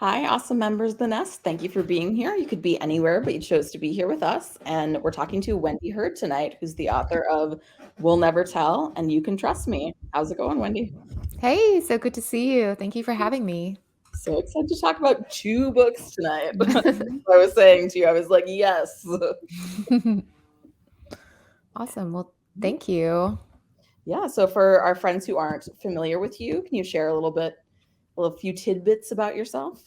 Hi, awesome members of the Nest. Thank you for being here. You could be anywhere, but you chose to be here with us. And we're talking to Wendy Heard tonight, who's the author of We'll Never Tell and You Can Trust Me. How's it going, Wendy? Hey, so good to see you. Thank you for having me. So excited to talk about two books tonight. I was saying to you, I was like, yes. Awesome. Well, thank you. Yeah, so for our friends who aren't familiar with you, can you share a few tidbits about yourself?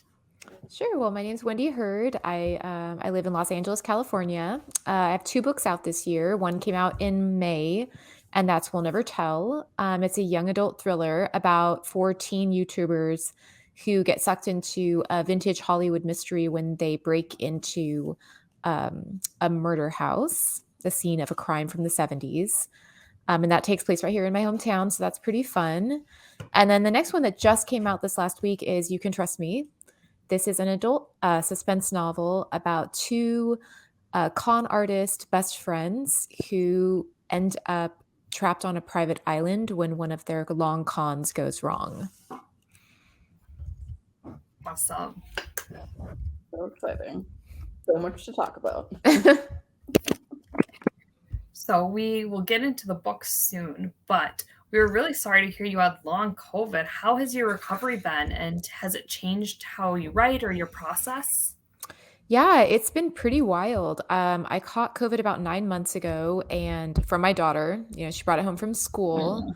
Sure. Well, my name's Wendy Heard. I live in Los Angeles, California. I have two books out this year. One came out in May, and that's We'll Never Tell. It's a young adult thriller about four teen YouTubers who get sucked into a vintage Hollywood mystery when they break into a murder house, the scene of a crime from the 70s. And that takes place right here in my hometown. So that's pretty fun. And then the next one that just came out this last week is You Can Trust Me. This is an adult suspense novel about two con artist best friends who end up trapped on a private island when one of their long cons goes wrong. Awesome. So exciting. So much to talk about. So we will get into the books soon, but we were really sorry to hear you had long COVID. How has your recovery been, and has it changed how you write or your process? Yeah, it's been pretty wild. I caught COVID about 9 months ago, and from my daughter, she brought it home from school.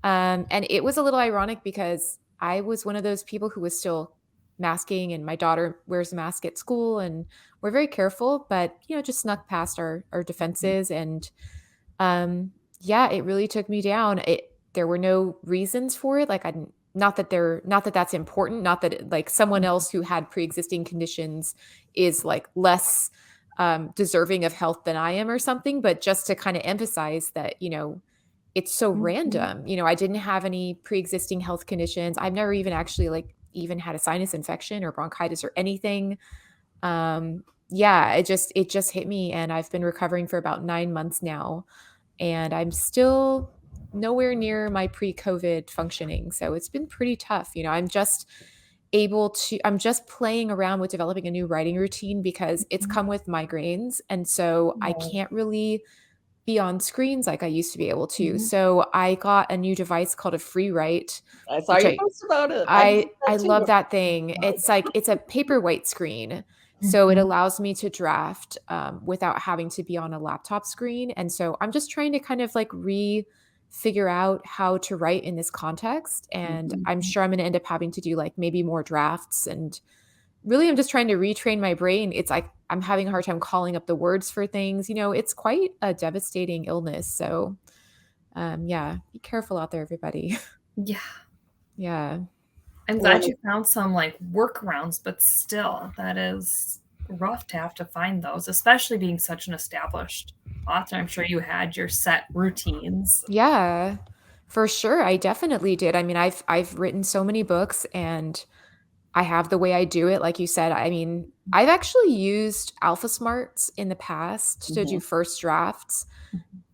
And it was a little ironic because I was one of those people who was still masking, and my daughter wears a mask at school, and we're very careful, but just snuck past our defenses. And yeah, it really took me down. There were no reasons for it. Like not that that's important, not that like someone else who had pre-existing conditions is like less deserving of health than I am or something, but just to kind of emphasize that, it's so random. I didn't have any pre-existing health conditions. I've never even actually like even had a sinus infection or bronchitis or anything. Yeah, it just hit me, and I've been recovering for about 9 months now, and I'm still nowhere near my pre-COVID functioning. So it's been pretty tough. I'm just playing around with developing a new writing routine because it's come with migraines. And so I can't really be on screens like I used to be able to. So I got a new device called a free write, I saw which you post about it. I love that thing. It's a paperwhite screen. So it allows me to draft without having to be on a laptop screen. And so I'm just trying to kind of like figure out how to write in this context. And I'm sure I'm going to end up having to do like maybe more drafts. And really, I'm just trying to retrain my brain. It's like I'm having a hard time calling up the words for things. It's quite a devastating illness. So yeah, be careful out there, everybody. Yeah. Yeah. I'm glad you found some like workarounds, but still, that is rough to have to find those, especially being such an established author. I'm sure you had your set routines. Yeah, for sure. I definitely did. I mean, I've written so many books, and I have the way I do it, like you said. I mean, I've actually used Alpha Smarts in the past to do first drafts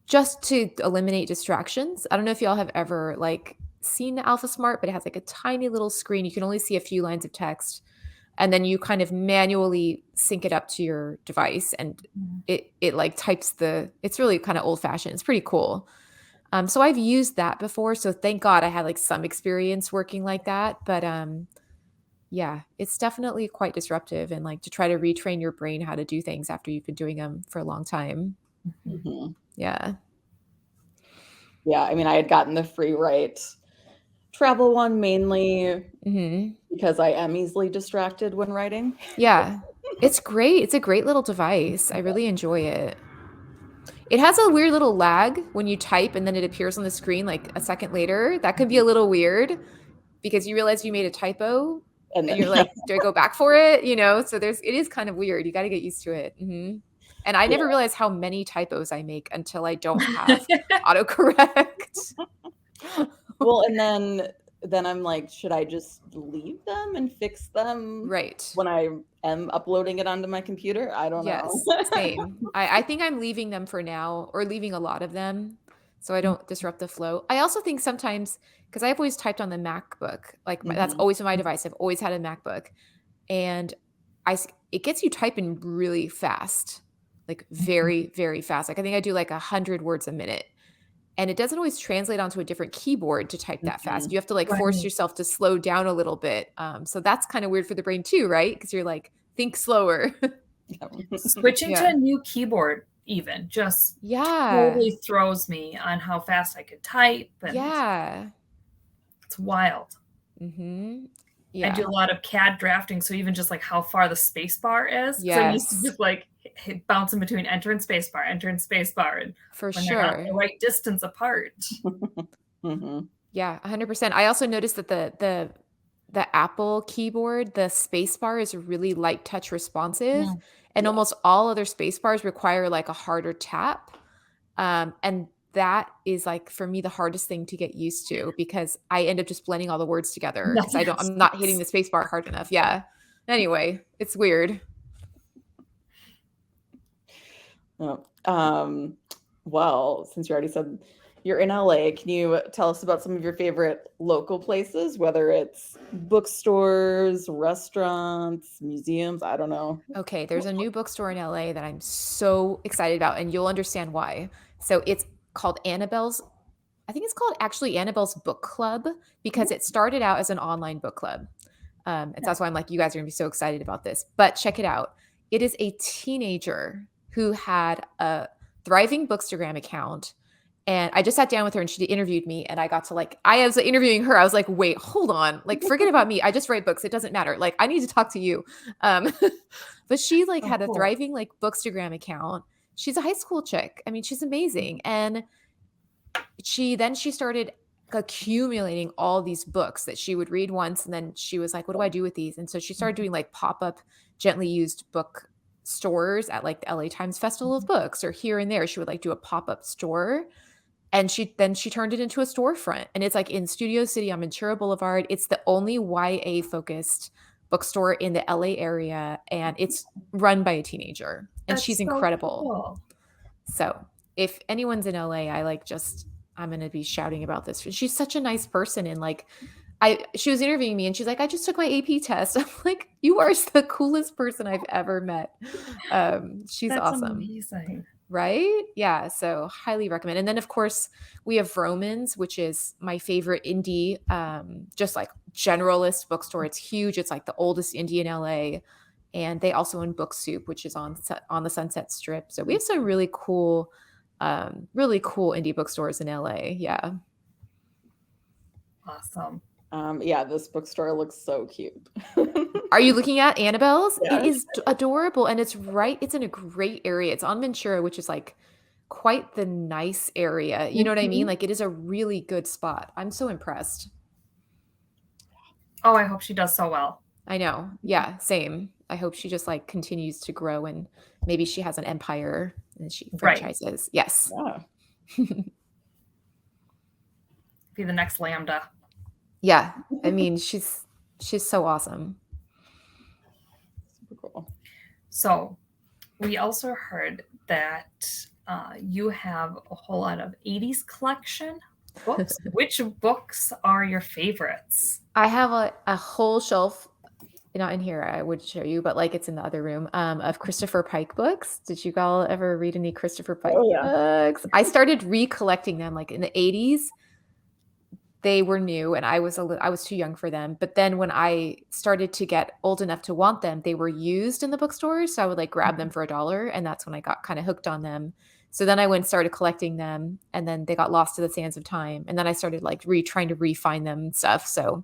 just to eliminate distractions. I don't know if y'all have ever like seen the Alpha Smart, but it has like a tiny little screen. You can only see a few lines of text, and then you kind of manually sync it up to your device, and it like types it's really kind of old fashioned. It's pretty cool. So I've used that before. So thank God I had like some experience working like that. But yeah, it's definitely quite disruptive, and like to try to retrain your brain how to do things after you've been doing them for a long time. Yeah. Yeah, I mean, I had gotten the free write travel one mainly because I am easily distracted when writing. Yeah. It's great. It's a great little device. I really enjoy it. It has a weird little lag when you type and then it appears on the screen like a second later. That could be a little weird because you realize you made a typo and you're like, do I go back for it? So it is kind of weird. You got to get used to it. And I never realized how many typos I make until I don't have autocorrect. Well, and then I'm like, should I just leave them and fix them when I am uploading it onto my computer? I don't know. Same. I think I'm leaving them for now, or leaving a lot of them so I don't disrupt the flow. I also think sometimes, because I've always typed on the MacBook, like that's always been my device. I've always had a MacBook. and it gets you typing really fast, like very, very fast. Like I think I do like 100 words a minute. And it doesn't always translate onto a different keyboard to type that fast. You have to like force Right. yourself to slow down a little bit. So that's kind of weird for the brain too, right? Because you're like, think slower. Switching to Yeah. a new keyboard even just Yeah. totally throws me on how fast I could type, and Yeah. it's wild. Mm-hmm. I do Yeah. a lot of CAD drafting, so even just like how far the space bar is, because I'm used to Yes. just like bouncing between enter and space bar, and For when they're not sure. the right distance apart. Yeah, 100%. I also noticed that the Apple keyboard, the space bar is really light touch responsive, and Yeah. almost all other space bars require like a harder tap. And that is like for me the hardest thing to get used to because I end up just blending all the words together because Nothing I'm not hitting the space bar hard enough. Yeah. Anyway, it's weird. Oh, well, since you already said you're in LA, can you tell us about some of your favorite local places, whether it's bookstores, restaurants, museums? I don't know. Okay, there's a new bookstore in LA that I'm so excited about, and you'll understand why. So it's called Annabelle's. I think it's called actually Annabelle's Book Club because it started out as an online book club. And so that's why I'm like, you guys are gonna be so excited about this. But check it out. It is a teenager who had a thriving Bookstagram account. And I just sat down with her and she interviewed me. And I got to like, I was interviewing her. I was like, wait, hold on. Like, forget about me. I just write books. It doesn't matter. Like, I need to talk to you. Um, but she like Oh, had a cool. thriving like Bookstagram account. She's a high school chick. I mean, she's amazing. And she started accumulating all these books that she would read once and then she was like, what do I do with these? And so she started doing like pop-up gently used book stores at like the LA Times Festival of Books or here and there. She would like do a pop-up store and she turned it into a storefront and it's like in Studio City on Ventura Boulevard. It's the only YA focused bookstore in the LA area and it's run by a teenager and That's she's so incredible. cool. So if anyone's in LA, I'm going to be shouting about this. She's such a nice person. And like, she was interviewing me and she's like, I just took my AP test. I'm like, you are the coolest person I've ever met. She's That's awesome. amazing. Right? Yeah. So highly recommend. And then of course we have Vroman's, which is my favorite indie, just like generalist bookstore. It's huge. It's like the oldest indie in LA. And they also own Book Soup, which is on the Sunset Strip. So we have some really cool indie bookstores in LA. Yeah. Awesome. Yeah, this bookstore looks so cute. Are you looking at Annabelle's? Yes. It is adorable. And it's in a great area. It's on Ventura, which is like quite the nice area. You know what I mean? Like it is a really good spot. I'm so impressed. Oh, I hope she does so well. I know. Yeah, same. I hope she just like continues to grow and maybe she has an empire and she franchises. Right. Yes. Yeah. Be the next Lambda. Yeah. I mean, she's so awesome. Super cool. So we also heard that you have a whole lot of 80s collection books. Which books are your favorites? I have a whole shelf, not in here, I would show you, but like it's in the other room, of Christopher Pike books. Did you all ever read any Christopher Pike books? I started recollecting them like in the 80s. They were new and I was too young for them. But then when I started to get old enough to want them, they were used in the bookstores. So I would like grab them for $1. And that's when I got kind of hooked on them. So then I went and started collecting them and then they got lost to the sands of time. And then I started like trying to refine them and stuff. So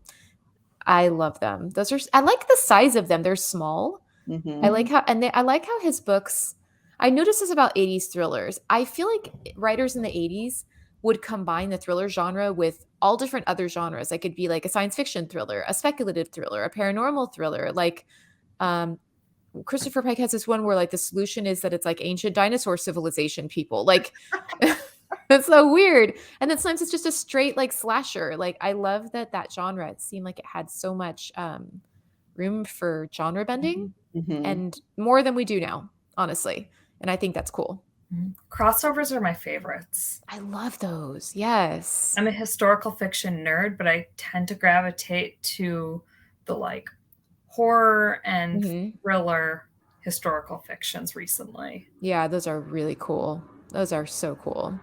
I love them. I like the size of them. They're small. I like how his books, I noticed this about 80s thrillers. I feel like writers in the 80s would combine the thriller genre with all different other genres. It could be like a science fiction thriller, a speculative thriller, a paranormal thriller. Like Christopher Pike has this one where like the solution is that it's like ancient dinosaur civilization people. Like it's so weird. And then sometimes it's just a straight like slasher. Like I love that genre. It seemed like it had so much room for genre bending and more than we do now, honestly. And I think that's cool. Crossovers are my favorites. I love those. Yes. I'm a historical fiction nerd, but I tend to gravitate to the like horror and Mhm. thriller historical fictions recently. Yeah, those are really cool. Those are so cool.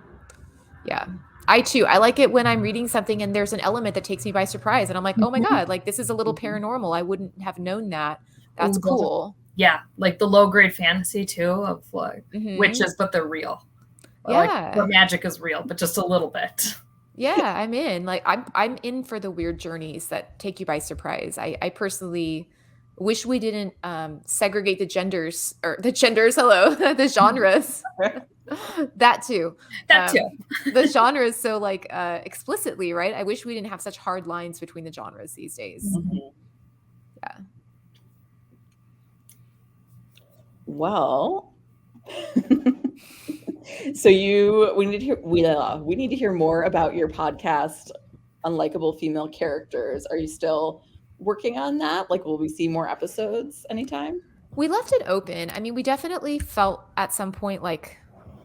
Yeah. I too. I like it when I'm reading something and there's an element that takes me by surprise and I'm like, "Oh my God, like this is a little paranormal. I wouldn't have known that." That's Ooh, those are, cool. yeah, like the low grade fantasy too of like Mhm. witches, but they're real. Like Yeah. the magic is real, but just a little bit. Yeah, I'm in. Like I'm in for the weird journeys that take you by surprise. I personally wish we didn't segregate the genders or the genders, hello, the genres. That too. That too. The genres so like explicitly, right? I wish we didn't have such hard lines between the genres these days. Yeah. Well, so we need to hear more about your podcast, Unlikable Female Characters. Are you still working on that? Like, will we see more episodes anytime? We left it open. I mean, we definitely felt at some point like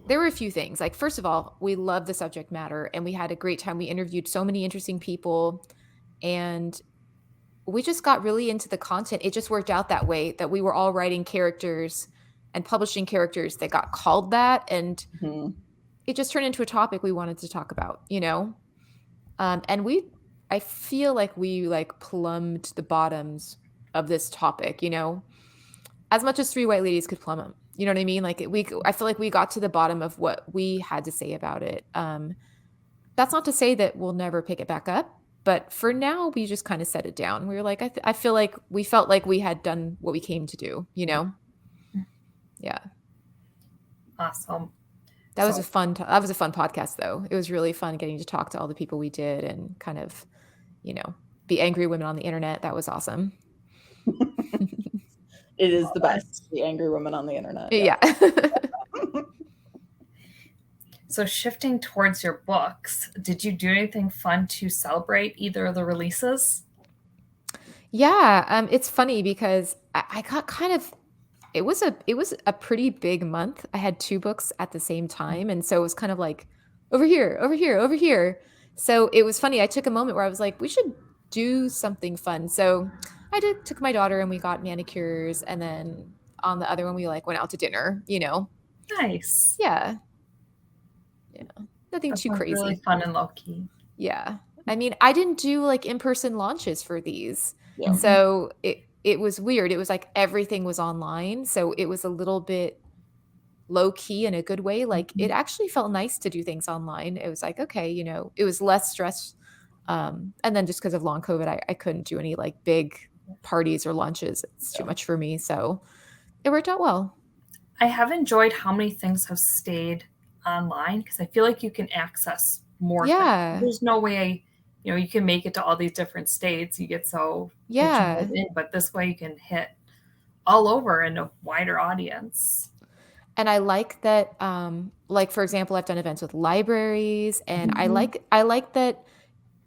there were a few things. Like, first of all, we love the subject matter and we had a great time. We interviewed so many interesting people and we just got really into the content. It just worked out that way that we were all writing characters and publishing characters that got called that. And it just turned into a topic we wanted to talk about, you know? And I feel like we like plumbed the bottoms of this topic, you know? As much as three white ladies could plumb them. You know what I mean? Like I feel like we got to the bottom of what we had to say about it. That's not to say that we'll never pick it back up, but for now we just kind of set it down. We were like, I feel like we felt like we had done what we came to do, you know? Yeah. Awesome. That was a fun podcast though. It was really fun getting to talk to all the people we did and kind of, you know, be angry women on the internet. That was awesome. It is the best, the angry woman on the internet. Yeah. So shifting towards your books, did you do anything fun to celebrate either of the releases? Yeah, it's funny because I got kind of it was a pretty big month. I had 2 books at the same time, and so it was kind of like over here, over here, over here. So it was funny. I took a moment where I was like, we should do something fun. So took my daughter and we got manicures, and then on the other one we like went out to dinner, you know. Nice. Yeah. Yeah. Nothing too crazy. Really fun and low key. Yeah. I mean, I didn't do like in-person launches for these. Yeah. So it was weird. It was like everything was online. So it was a little bit low key in a good way. Like it actually felt nice to do things online. It was like, okay, you know, it was less stress. And then just because of long COVID, I couldn't do any like big parties or lunches. It's too much for me. So it worked out well. I have enjoyed how many things have stayed online because I feel like you can access more. Yeah. There's no way, you know, you can make it to all these different states. You get so in, but this way you can hit all over in a wider audience. And I like that, like for example, I've done events with libraries, and I like that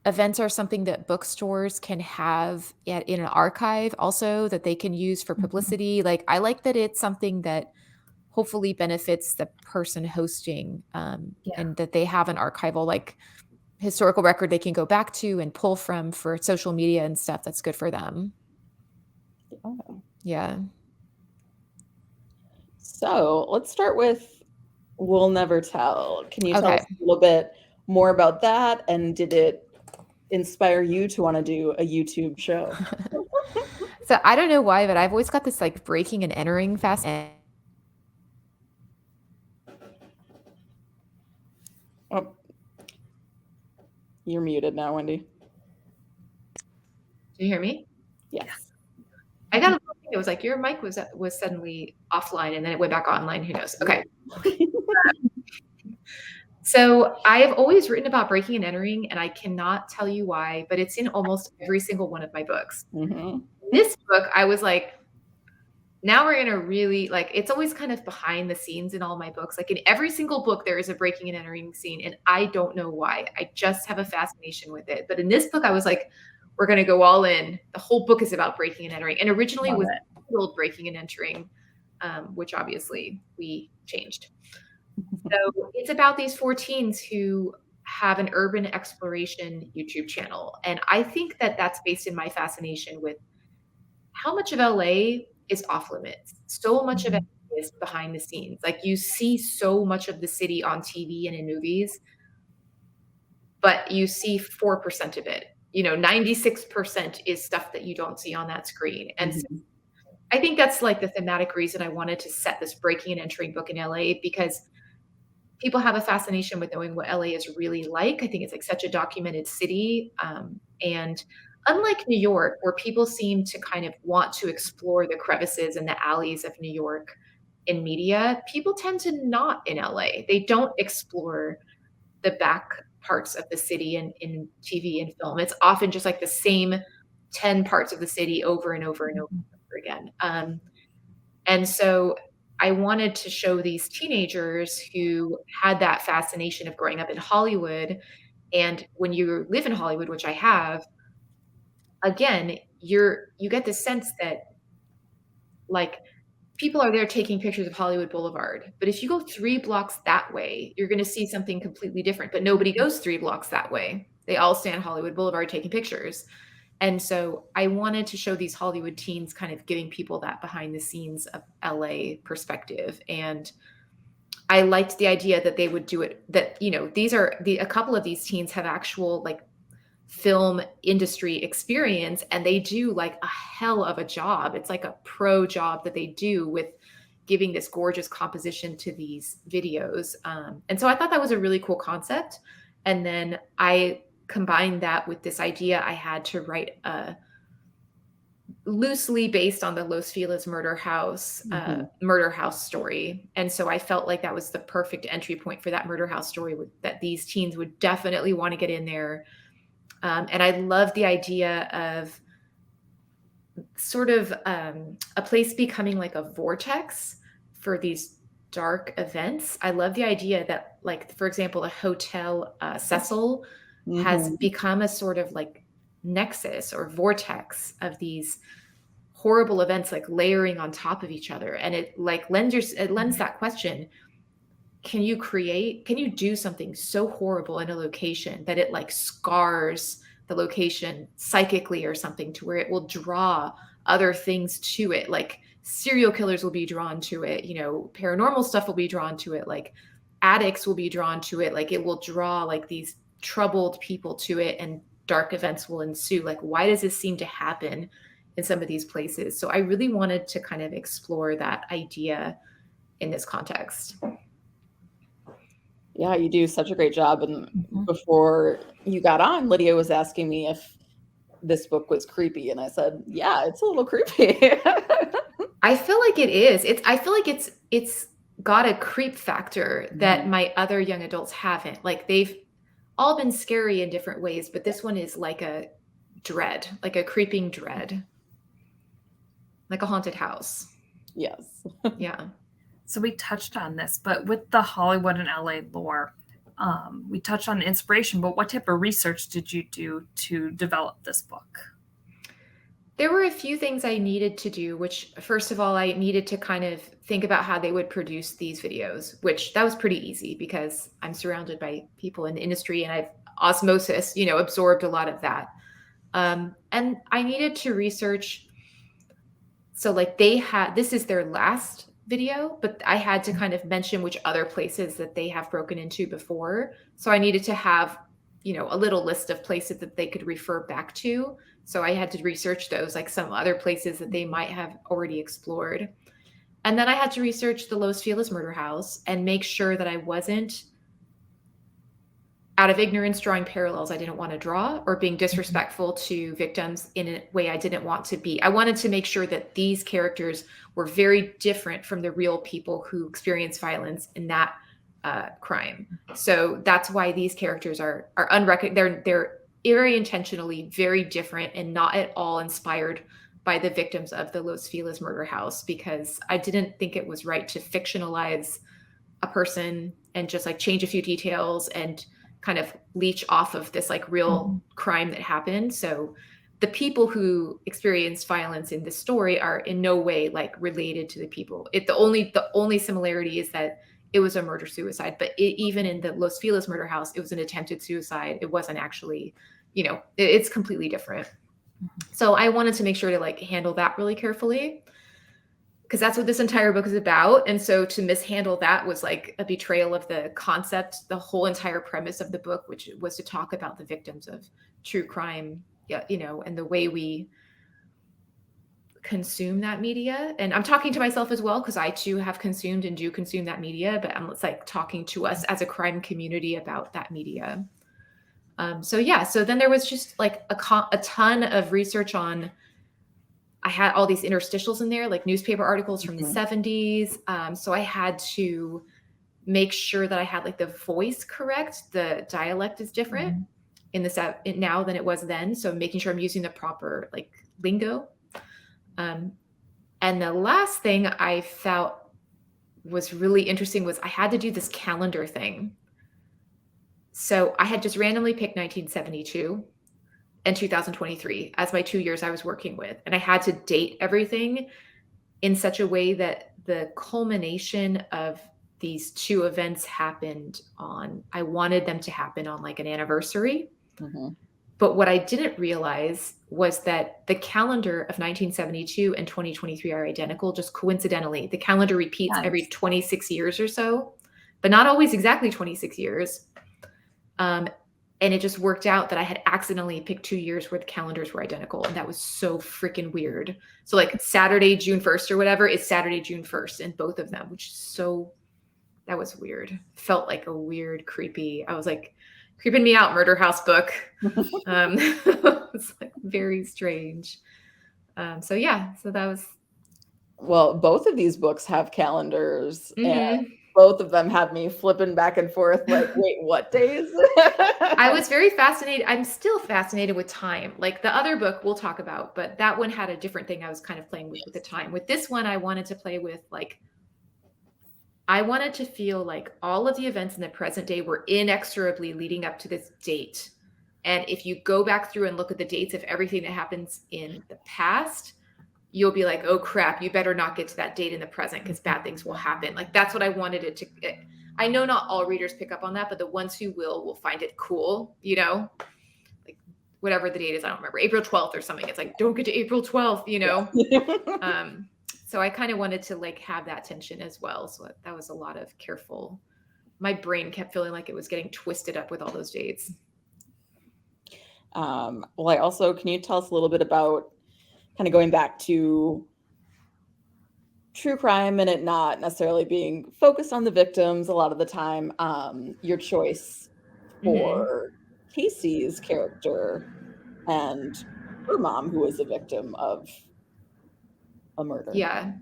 events are something that bookstores can have in an archive also that they can use for publicity. Like I like that it's something that hopefully benefits the person hosting, and that they have an archival like historical record they can go back to and pull from for social media and stuff that's good for them. Yeah. So let's start with We'll Never Tell. Can you tell us a little bit more about that? And did it inspire you to want to do a YouTube show? So I don't know why, but I've always got this like breaking and entering fast. Oh, you're muted now, Wendy. Do you hear me? Yes. I got a little thing. It was like your mic was suddenly offline and then it went back online. Who knows? Okay. So I have always written about breaking and entering, and I cannot tell you why, but it's in almost every single one of my books. This book, I was like, now we're going to really like, it's always kind of behind the scenes in all my books. Like in every single book, there is a breaking and entering scene, and I don't know why. I just have a fascination with it. But in this book, I was like, we're going to go all in. The whole book is about breaking and entering. And originally it was titled Breaking and Entering, which obviously we changed. So it's about these 4 teens who have an urban exploration YouTube channel. And I think that that's based in my fascination with how much of LA is off limits? So much of it is behind the scenes. Like you see so much of the city on TV and in movies, but you see 4% of it. 96% is stuff that you don't see on that screen. And so I think that's like the thematic reason I wanted to set this breaking and entering book in LA, because people have a fascination with knowing what LA is really like. I think it's like such a documented city. And unlike New York, where people seem to kind of want to explore the crevices and the alleys of New York in media, people tend to not in LA. They don't explore the back parts of the city in TV and film. It's often just like the same 10 parts of the city over and over and over and over again. And so I wanted to show these teenagers who had that fascination of growing up in Hollywood. And when you live in Hollywood, which I have, again, you get the sense that like people are there taking pictures of Hollywood Boulevard. But if you go 3 blocks that way, you're going to see something completely different. But nobody goes 3 blocks that way. They all stand Hollywood Boulevard taking pictures. And so I wanted to show these Hollywood teens kind of giving people that behind the scenes of LA perspective. And I liked the idea that they would do it, that, a couple of these teens have actual like film industry experience, and they do like a hell of a job. It's like a pro job that they do with giving this gorgeous composition to these videos. And so I thought that was a really cool concept. And then I combined that with this idea I had to write a loosely based on the Los Feliz murder house story. And so I felt like that was the perfect entry point for that murder house story, that these teens would definitely want to get in there. And I love the idea of sort of a place becoming like a vortex for these dark events. I love the idea that, like, for example, a hotel, Cecil, has become a sort of like nexus or vortex of these horrible events, like layering on top of each other. And it like lends that question: can you do something so horrible in a location that it like scars the location psychically or something, to where it will draw other things to it? Like serial killers will be drawn to it, paranormal stuff will be drawn to it, like addicts will be drawn to it, like it will draw like these troubled people to it, and dark events will ensue. Like, why does this seem to happen in some of these places? So I really wanted to kind of explore that idea in this context. Yeah, you do such a great job. And before you got on, Lydia was asking me if this book was creepy, and I said, yeah, it's a little creepy. I feel like it is. I feel like it's got a creep factor that my other young adults haven't. Like, they've all been scary in different ways, but this one is like a dread, like a creeping dread, like a haunted house. Yes. Yeah. So we touched on this, but with the Hollywood and LA lore, we touched on inspiration, but what type of research did you do to develop this book? There were a few things I needed to do, which, first of all, I needed to kind of think about how they would produce these videos, which that was pretty easy because I'm surrounded by people in the industry, and I've osmosis, absorbed a lot of that. And I needed to research. So like this is their last video, but I had to kind of mention which other places that they have broken into before. So I needed to have, a little list of places that they could refer back to. So I had to research those, like some other places that they might have already explored. And then I had to research the Los Feliz murder house and make sure that I wasn't, out of ignorance, drawing parallels I didn't want to draw, or being disrespectful to victims in a way I didn't want to be. I wanted to make sure that these characters were very different from the real people who experience violence in that crime. So that's why these characters are unrecognized. They're very intentionally very different and not at all inspired by the victims of the Los Feliz murder house, because I didn't think it was right to fictionalize a person and just like change a few details and kind of leech off of this like real crime that happened. So the people who experienced violence in this story are in no way like related to the people. The only similarity is that it was a murder suicide, but even in the Los Feliz murder house, it was an attempted suicide. It wasn't actually, it's completely different. So I wanted to make sure to like handle that really carefully, because that's what this entire book is about. And so to mishandle that was like a betrayal of the concept, the whole entire premise of the book, which was to talk about the victims of true crime, you know, and the way we consume that media. And I'm talking to myself as well, because I too have consumed and do consume that media, but I'm like talking to us as a crime community about that media. So yeah, so then there was just like a ton of research on, I had all these interstitials in there, like newspaper articles from the 70s. So I had to make sure that I had like the voice correct. The dialect is different in the now than it was then. So making sure I'm using the proper like lingo. And the last thing I felt was really interesting was I had to do this calendar thing. So I had just randomly picked 1972 and 2023 as my 2 years I was working with. And I had to date everything in such a way that the culmination of these two events happened on, I wanted them to happen on like an anniversary. But what I didn't realize was that the calendar of 1972 and 2023 are identical, just coincidentally. The calendar repeats every 26 years or so, but not always exactly 26 years. And it just worked out that I had accidentally picked 2 years where the calendars were identical. And that was so freaking weird. So like Saturday, June 1st or whatever is Saturday, June 1st in both of them, which is so, that was weird. Felt like a weird, creepy, I was like, creeping me out, Murder House book. It's like very strange. So yeah, so that was. Well, both of these books have calendars, and both of them have me flipping back and forth like, wait, what days? I was very fascinated. I'm still fascinated with time. Like the other book we'll talk about, but that one had a different thing I was kind of playing with the time. With this one, I wanted to play with like, I wanted to feel like all of the events in the present day were inexorably leading up to this date. And if you go back through and look at the dates of everything that happens in the past, you'll be like, oh crap, you better not get to that date in the present because bad things will happen. Like that's what I wanted it to. I know not all readers pick up on that, but the ones who will find it cool, you know, like whatever the date is, I don't remember, April 12th or something. It's like, don't get to April 12th, you know? So I kind of wanted to like have that tension as well. So that was a lot of careful. My brain kept feeling like it was getting twisted up with all those dates. Well, I also, can you tell us a little bit about kind of going back to true crime and it not necessarily being focused on the victims a lot of the time, your choice for Casey's character and her mom, who was a victim of a murder. Yeah.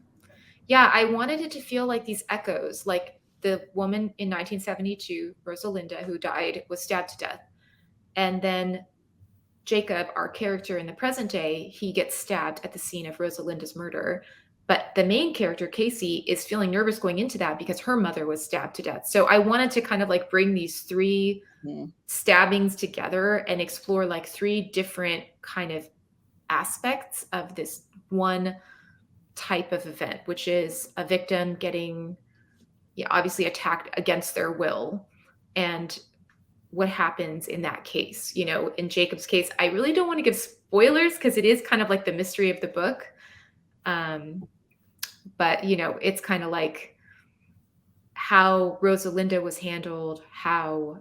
I wanted it to feel like these echoes, like the woman in 1972, Rosalinda, who died, was stabbed to death. And then Jacob, our character in the present day, he gets stabbed at the scene of Rosalinda's murder. But the main character, Casey, is feeling nervous going into that because her mother was stabbed to death. So I wanted to kind of like bring these three stabbings together and explore like three different kind of aspects of this one type of event, which is a victim getting obviously attacked against their will, and what happens in that case. You know, in Jacob's case, I really don't want to give spoilers because it is kind of like the mystery of the book. But, you know, it's kind of like how Rosalinda was handled, how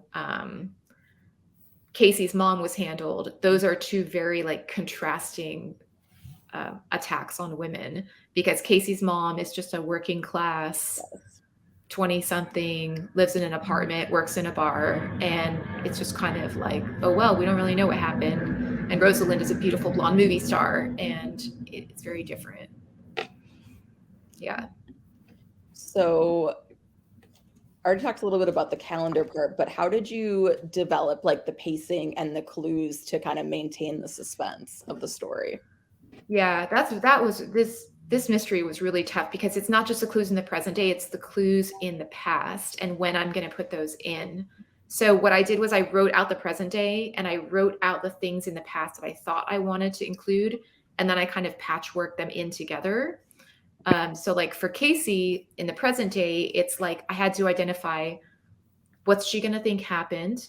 Casey's mom was handled. Those are two very like contrasting attacks on women, because Casey's mom is just a working class 20-something, lives in an apartment, works in a bar, and it's just kind of like, oh, well, we don't really know what happened. And Rosalind is a beautiful blonde movie star, and it's very different. Yeah. So I already talked a little bit about the calendar part, but how did you develop like the pacing and the clues to kind of maintain the suspense of the story? Yeah, this mystery was really tough because it's not just the clues in the present day, it's the clues in the past and when I'm going to put those in. So what I did was I wrote out the present day and I wrote out the things in the past that I thought I wanted to include. And then I kind of patchworked them in together. So like for Casey in the present day, it's like I had to identify what's she going to think happened?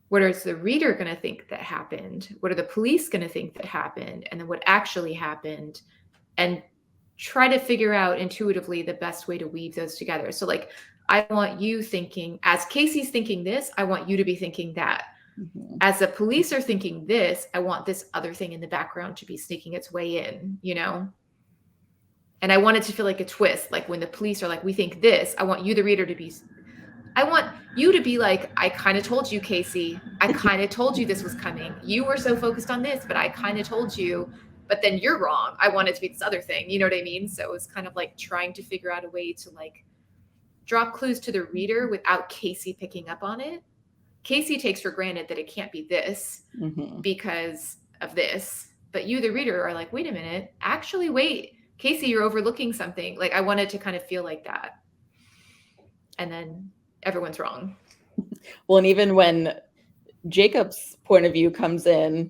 What is the reader going to think that happened? What are the police going to think that happened? And then what actually happened? And try to figure out intuitively the best way to weave those together. So like, I want you thinking, as Casey's thinking this, I want you to be thinking that. Mm-hmm. As the police are thinking this, I want this other thing in the background to be sneaking its way in, you know? And I want it to feel like a twist. Like when the police are like, we think this, I want you, the reader, to be, I want you to be like, I kind of told you, Casey. I kind of told you this was coming. You were so focused on this, but I kind of told you, but then you're wrong. I want it to be this other thing. You know what I mean? So it's kind of like trying to figure out a way to like drop clues to the reader without Casey picking up on it. Casey takes for granted that it can't be this because of this. But you, the reader, are like, wait a minute, actually, wait, Casey, you're overlooking something. Like I wanted to kind of feel like that. And then everyone's wrong. Well, and even when Jacob's point of view comes in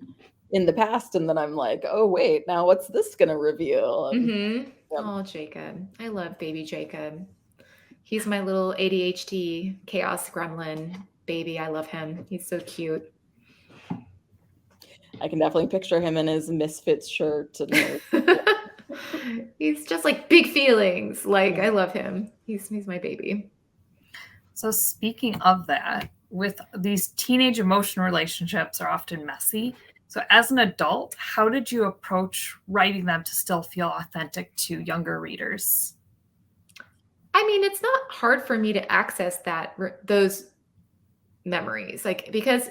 the past, and then I'm like, oh, wait, now what's this going to reveal? And, Oh, Jacob. I love baby Jacob. He's my little ADHD chaos gremlin baby. I love him. He's so cute. I can definitely picture him in his Misfits shirt. And he's just like big feelings. Like I love him. He's my baby. So speaking of that, with these teenage emotion relationships are often messy. So as an adult, how did you approach writing them to still feel authentic to younger readers? I mean, it's not hard for me to access those memories, like, because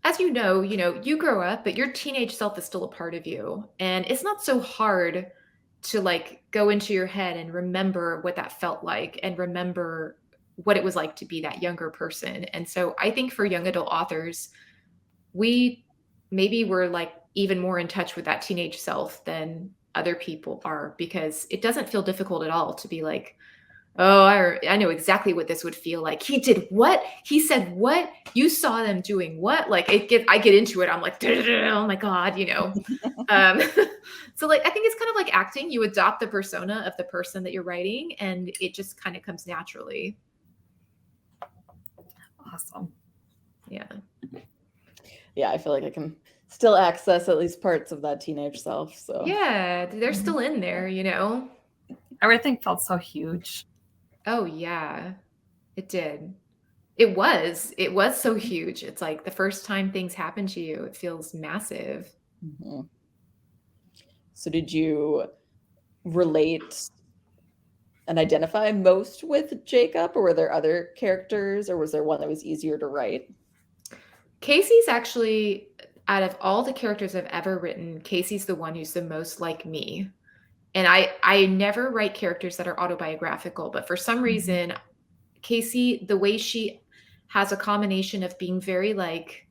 as you know, you grow up, but your teenage self is still a part of you. And it's not so hard to like go into your head and remember what that felt like and remember what it was like to be that younger person. And so I think for young adult authors, we maybe were like even more in touch with that teenage self than other people are, because it doesn't feel difficult at all to be like, oh, I know exactly what this would feel like. He did what? He said what? You saw them doing what? Like I get into it. I'm like, oh my God, So like, I think it's kind of like acting. You adopt the persona of the person that you're writing, and it just kind of comes naturally. Awesome. Yeah. Yeah, I feel like I can still access at least parts of that teenage self. So yeah, they're still in there, Everything felt so huge. Oh yeah, it did. It was so huge. It's like the first time things happen to you, it feels massive. So did you relate and identify most with Jacob, or were there other characters, or was there one that was easier to write? Casey's actually, out of all the characters I've ever written, Casey's the one who's the most like me. And I never write characters that are autobiographical, but for some reason, Casey, the way she has a combination of being very like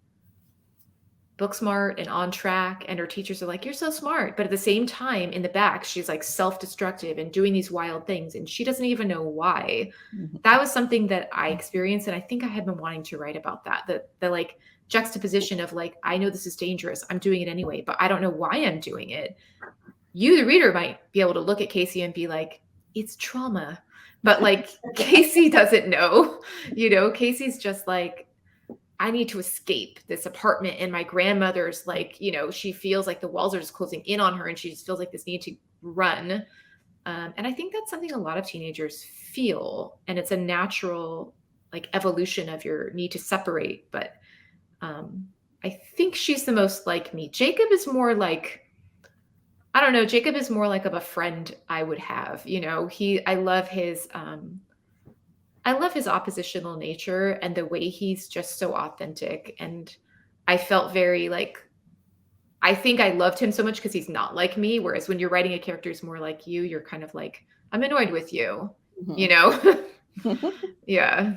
book smart and on track, and her teachers are like, you're so smart, but at the same time in the back she's like self-destructive and doing these wild things, and she doesn't even know why. That was something that I experienced, and I think I had been wanting to write about that, the like juxtaposition of like, I know this is dangerous, I'm doing it anyway, but I don't know why I'm doing it. You, the reader, might be able to look at Casey and be like, it's trauma, but like Casey doesn't know. Casey's just like, I need to escape this apartment, and my grandmother's like, she feels like the walls are just closing in on her, and she just feels like this need to run. And I think that's something a lot of teenagers feel, and it's a natural like evolution of your need to separate. But I think she's the most like me. Jacob is more like, I don't know. Jacob is more like of a friend I would have, I love his oppositional nature and the way he's just so authentic. And I felt very like, I think I loved him so much because he's not like me. Whereas when you're writing a character who's more like you, you're kind of like, I'm annoyed with you, Yeah.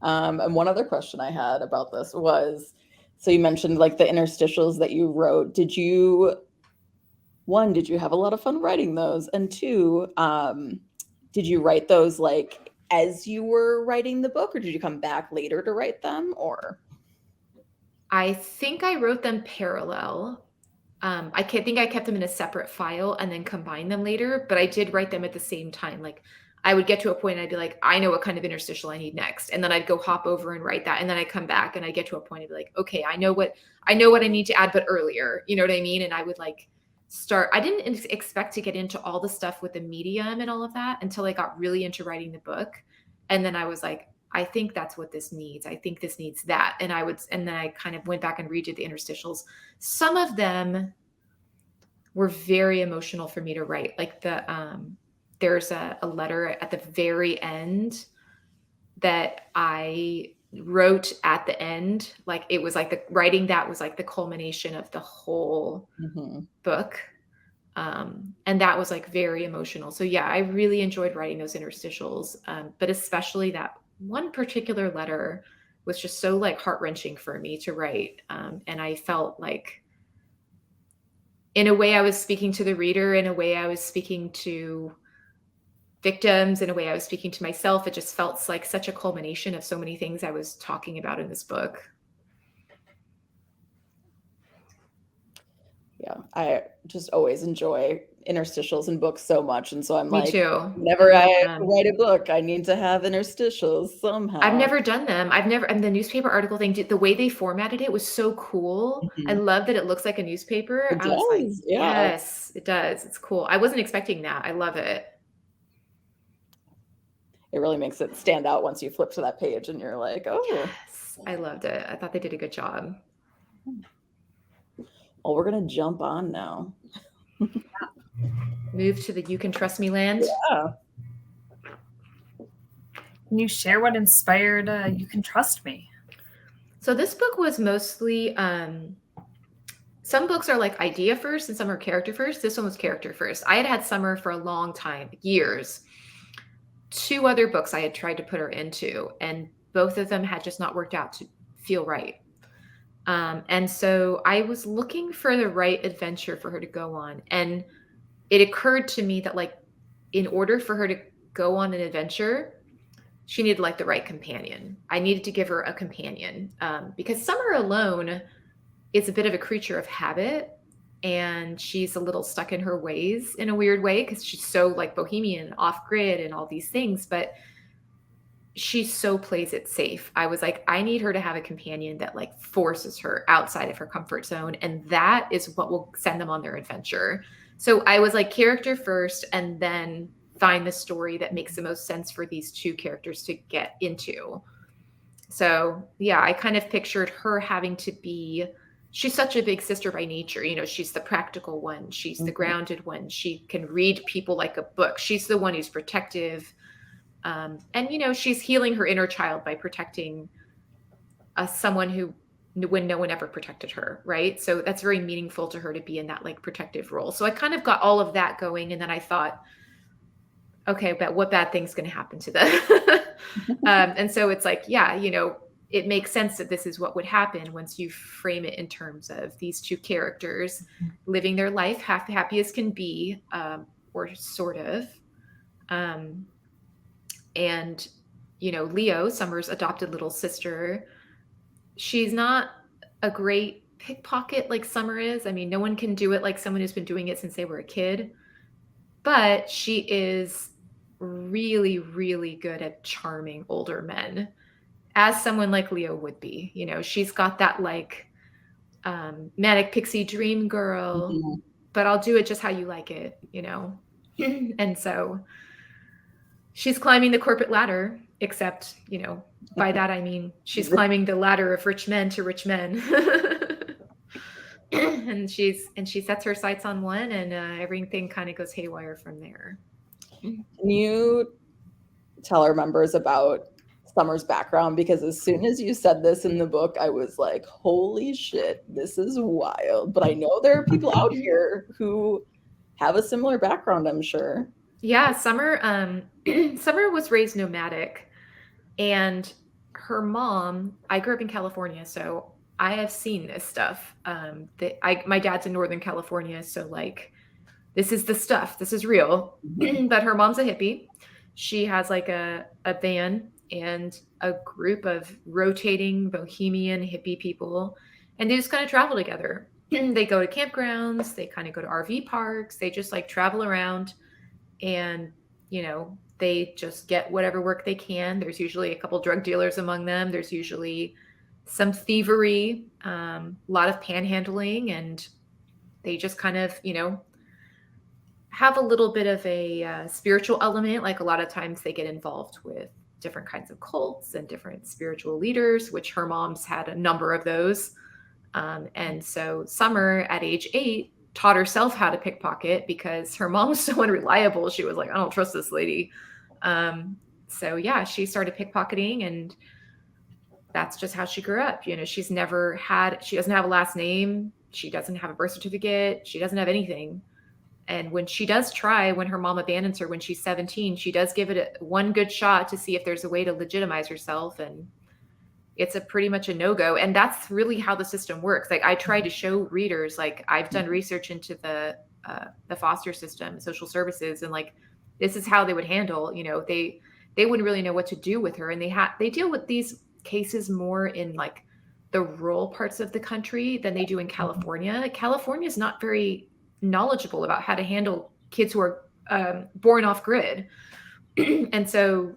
And one other question I had about this was, so you mentioned like the interstitials that you wrote. Did you have a lot of fun writing those? And two, did you write those like as you were writing the book, or did you come back later to write them? Or I think I wrote them parallel. I think I kept them in a separate file and then combined them later, but I did write them at the same time. Like I would get to a point and I'd be like, I know what kind of interstitial I need next. And then I'd go hop over and write that. And then I'd come back and I'd get to a point and be like, okay, I know what I need to add, but earlier, you know what I mean? And I would like start, I didn't expect to get into all the stuff with the medium and all of that until I got really into writing the book. And then I was like, I think that's what this needs. I think this needs that. And then I kind of went back and redid the interstitials. Some of them were very emotional for me to write. Like there's a letter at the very end that I wrote at the end. Like it was like writing that was like the culmination of the whole book. And that was like very emotional. So yeah, I really enjoyed writing those interstitials. But especially that one particular letter was just so like heart-wrenching for me to write. And I felt like in a way I was speaking to the reader, in a way I was speaking to victims, in a way I was speaking to myself. It just felt like such a culmination of so many things I was talking about in this book. Yeah, I just always enjoy interstitials in books so much. And so I'm Me like, too. whenever I write a book, I need to have interstitials somehow. I've never done them. And the newspaper article thing, the way they formatted it was so cool. I love that it looks like a newspaper. It I was like, does, yeah. yes, it does. It's cool. I wasn't expecting that. I love it. It really makes it stand out once you flip to that page and you're like, oh. Yes, I loved it. I thought they did a good job. Well, we're going to jump on now. Move to the You Can Trust Me land. Yeah. Can you share what inspired You Can Trust Me? So this book was mostly, some books are like idea first and some are character first. This one was character first. I had had Summer for a long time, years. 2 other books I had tried to put her into, and both of them had just not worked out to feel right. And so I was looking for the right adventure for her to go on. And it occurred to me that like, in order for her to go on an adventure, she needed like the right companion. I needed to give her a companion because Summer alone is a bit of a creature of habit. And she's a little stuck in her ways in a weird way because she's so like bohemian, off grid and all these things, but she so plays it safe. I was like, I need her to have a companion that like forces her outside of her comfort zone. And that is what will send them on their adventure. So I was like character first and then find the story that makes the most sense for these 2 characters to get into. So yeah, I kind of pictured her having to be, she's such a big sister by nature. You know, she's the practical one. She's the grounded one. She can read people like a book. She's the one who's protective. And, you know, she's healing her inner child by protecting someone who, when no one ever protected her. Right. So that's very meaningful to her to be in that like protective role. So I kind of got all of that going. And then I thought, okay, but what bad thing's going to happen to them? And so it's like, yeah, you know, it makes sense that this is what would happen once you frame it in terms of these 2 characters living their life happy as can be, or sort of. And, you know, Leo, Summer's adopted little sister, she's not a great pickpocket like Summer is. I mean, no one can do it like someone who's been doing it since they were a kid, but she is really, really good at charming older men, as someone like Leo would be. You know, she's got that like manic pixie dream girl, but I'll do it just how you like it, you know? And so she's climbing the corporate ladder, except, you know, by that I mean she's climbing the ladder of rich men to rich men. and she sets her sights on one, and everything kind of goes haywire from there. Can you tell our members about Summer's background? Because as soon as you said this in the book, I was like, holy shit, this is wild. But I know there are people out here who have a similar background, I'm sure. Yeah, Summer was raised nomadic, and her mom, I grew up in California, so I have seen this stuff. My dad's in Northern California, so like, this is the stuff. This is real. But her mom's a hippie. She has like a van and a group of rotating bohemian hippie people, and they just kind of travel together. They go to campgrounds. They kind of go to RV parks. They just like travel around, and, you know, they just get whatever work they can. There's usually a couple drug dealers among them. There's usually some thievery, a lot of panhandling, and they just kind of, have a little bit of a spiritual element. Like a lot of times they get involved with different kinds of cults and different spiritual leaders, which her mom's had a number of those. And so Summer at age 8 taught herself how to pickpocket because her mom was so unreliable. She was like, I don't trust this lady. So yeah, she started pickpocketing, and that's just how she grew up. She doesn't have a last name. She doesn't have a birth certificate. She doesn't have anything. And when she does try, when her mom abandons her when she's 17, she does give it one good shot to see if there's a way to legitimize herself. And it's pretty much a no-go. And that's really how the system works. Like I try to show readers, like I've done research into the foster system, social services, and like this is how they would handle. They wouldn't really know what to do with her, and they deal with these cases more in like the rural parts of the country than they do in California. California is not very knowledgeable about how to handle kids who are born off grid. And so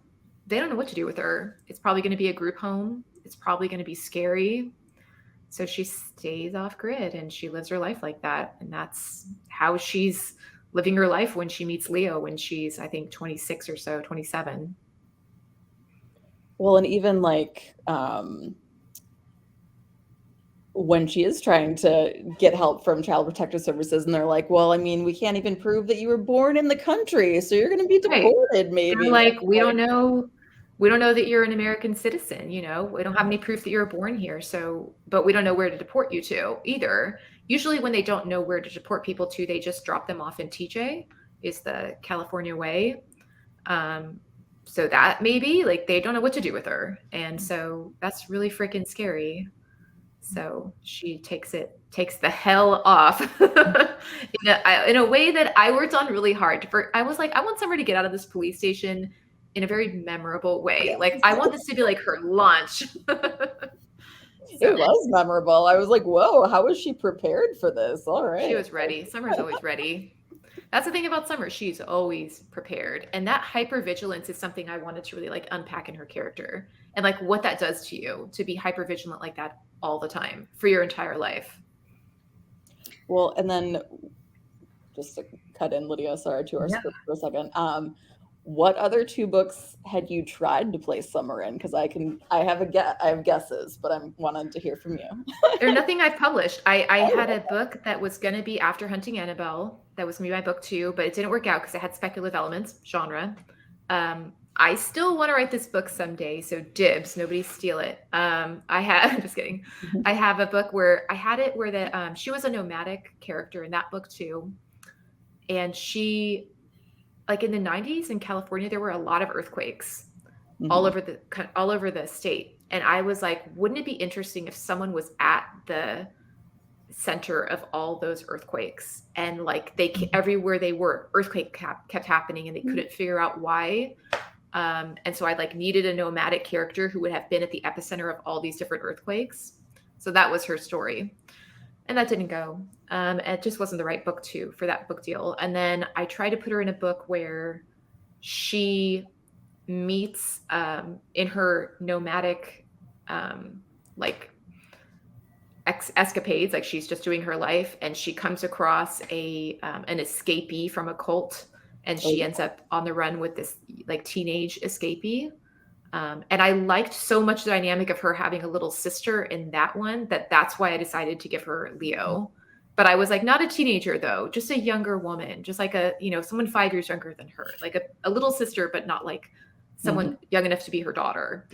they don't know what to do with her. It's probably going to be a group home. It's probably going to be scary. So she stays off grid and she lives her life like that. And that's how she's living her life when she meets Leo when she's, I think, 26 or so, 27. Well, and even like when she is trying to get help from Child Protective Services, and they're like, well, I mean, we can't even prove that you were born in the country, so you're going to be deported, maybe. They're like, we don't know that you're an American citizen. We don't have any proof that you were born here. So, but we don't know where to deport you to either. Usually when they don't know where to deport people to, they just drop them off in TJ, is the California way. So that maybe like they don't know what to do with her. And so that's really freaking scary. So she takes the hell off in a way that I worked on really hard. I was like, I want Summer to get out of this police station in a very memorable way. Yeah. Like I want this to be like her launch. It was memorable. I was like, whoa, how was she prepared for this? All right. She was ready. Summer's always ready. That's the thing about Summer. She's always prepared. And that hypervigilance is something I wanted to really like unpack in her character and like what that does to you to be hypervigilant like that all the time for your entire life. Well, and then just to cut in, Lydia, sorry, to our script for a second. What other 2 books had you tried to place Summer in? Because I have guesses, but I wanted to hear from you. There's nothing I've published. I had a book that was going to be after Hunting Annabelle. That was going to be my book 2, but it didn't work out because it had speculative elements, genre. I still want to write this book someday, so dibs, nobody steal it. Just kidding. I have a book where I had it where she was a nomadic character in that book too. And she, like in the 90s in California, there were a lot of earthquakes all over the state. And I was like, wouldn't it be interesting if someone was at the center of all those earthquakes and like everywhere they were, earthquake kept happening and they couldn't figure out why. And so I like needed a nomadic character who would have been at the epicenter of all these different earthquakes. So that was her story. And that didn't go. It just wasn't the right book for that book deal. And then I tried to put her in a book where she meets in her nomadic escapades, like she's just doing her life, and she comes across an escapee from a cult, and she ends up on the run with this like teenage escapee. And I liked so much the dynamic of her having a little sister in that one that's why I decided to give her Leo. But I was like, not a teenager though, just a younger woman, just like someone 5 years younger than her, like a little sister, but not like someone young enough to be her daughter,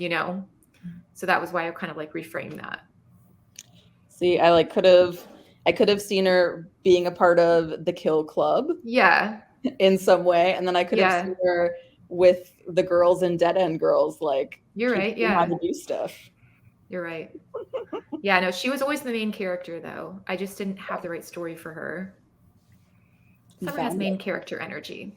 So that was why I kind of like reframed that. See, I could have seen her being a part of the Kill Club. Yeah. In some way. And then I could have seen her with the girls in Dead End Girls, like you're right. Yeah. How to do stuff. You're right. Yeah, no, she was always the main character though. I just didn't have the right story for her. Someone has main character energy,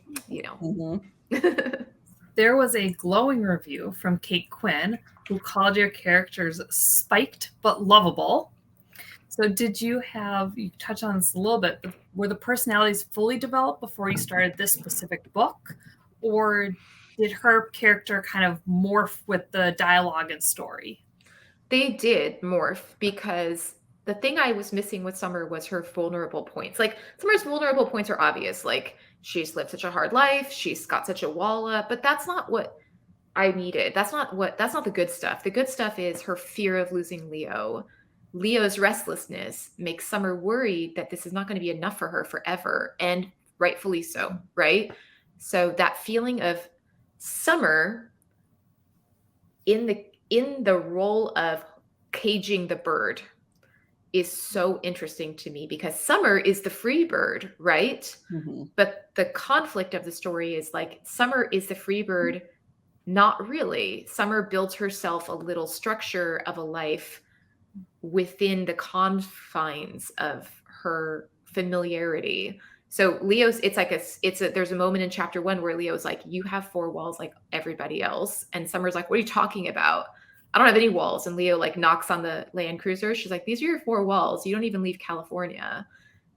There was a glowing review from Kate Quinn who called your characters spiked but lovable. So did you touch on this a little bit, but were the personalities fully developed before you started this specific book? Or did her character kind of morph with the dialogue and story? They did morph because the thing I was missing with Summer was her vulnerable points. Like, Summer's vulnerable points are obvious. Like, she's lived such a hard life, she's got such a wall up, but that's not what I needed. That's not the good stuff. The good stuff is her fear of losing Leo. Leo's restlessness makes Summer worried that this is not going to be enough for her forever, and rightfully so, right? So that feeling of Summer in the role of caging the bird is so interesting to me, because Summer is the free bird, right? Mm-hmm. But the conflict of the story is like, Summer is the free bird. Not really. Summer builds herself a little structure of a life within the confines of her familiarity. So Leo's, there's a moment in chapter 1 where Leo's like, you have 4 walls like everybody else. And Summer's like, what are you talking about? I don't have any walls. And Leo like knocks on the Land Cruiser. She's like, these are your 4 walls. You don't even leave California.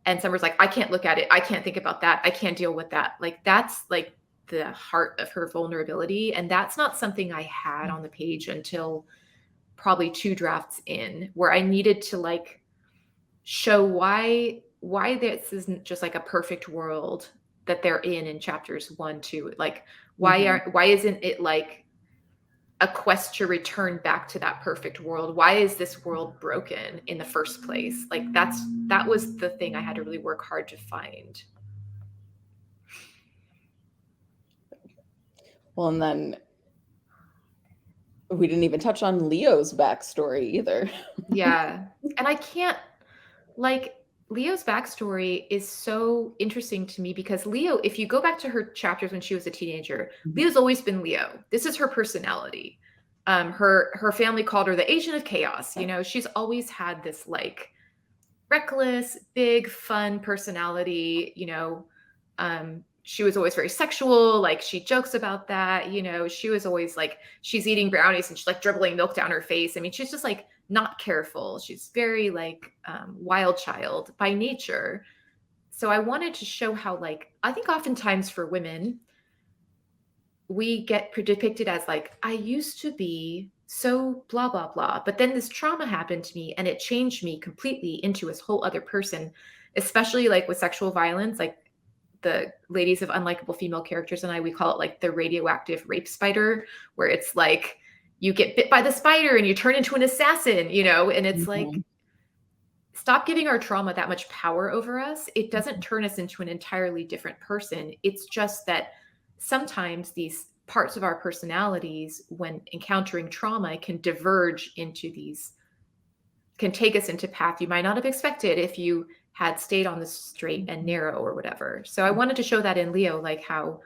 And Summer's like, I can't look at it. I can't think about that. I can't deal with that. Like, that's like the heart of her vulnerability. And that's not something I had on the page until probably 2 drafts in, where I needed to like show why this isn't just like a perfect world that they're in chapters 1, 2. Like, why isn't it like a quest to return back to that perfect world? Why is this world broken in the first place? Like, that was the thing I had to really work hard to find. Well, and then we didn't even touch on Leo's backstory either. Yeah. And I can't, like, Leo's backstory is so interesting to me because Leo, if you go back to her chapters when she was a teenager, Leo's always been Leo. This is her personality. Her family called her the Agent of Chaos. You know, she's always had this like reckless, big, fun personality. You know, she was always very sexual. Like, she jokes about that. You know, she was always like, she's eating brownies and she's like dribbling milk down her face. I mean, she's just like not careful. She's very like wild child by nature. So I wanted to show how, like, I think oftentimes for women, we get depicted as like, I used to be so blah, blah, blah. But then this trauma happened to me and it changed me completely into this whole other person, especially like with sexual violence. Like, the ladies of Unlikable Female Characters and I, we call it like the radioactive rape spider, where it's like you get bit by the spider and you turn into an assassin, you know? And it's like, stop giving our trauma that much power over us. It doesn't turn us into an entirely different person. It's just that sometimes these parts of our personalities, when encountering trauma, can diverge into these, can take us into path you might not have expected if you had stayed on the straight and narrow or whatever. So I wanted to show that in Leo, like how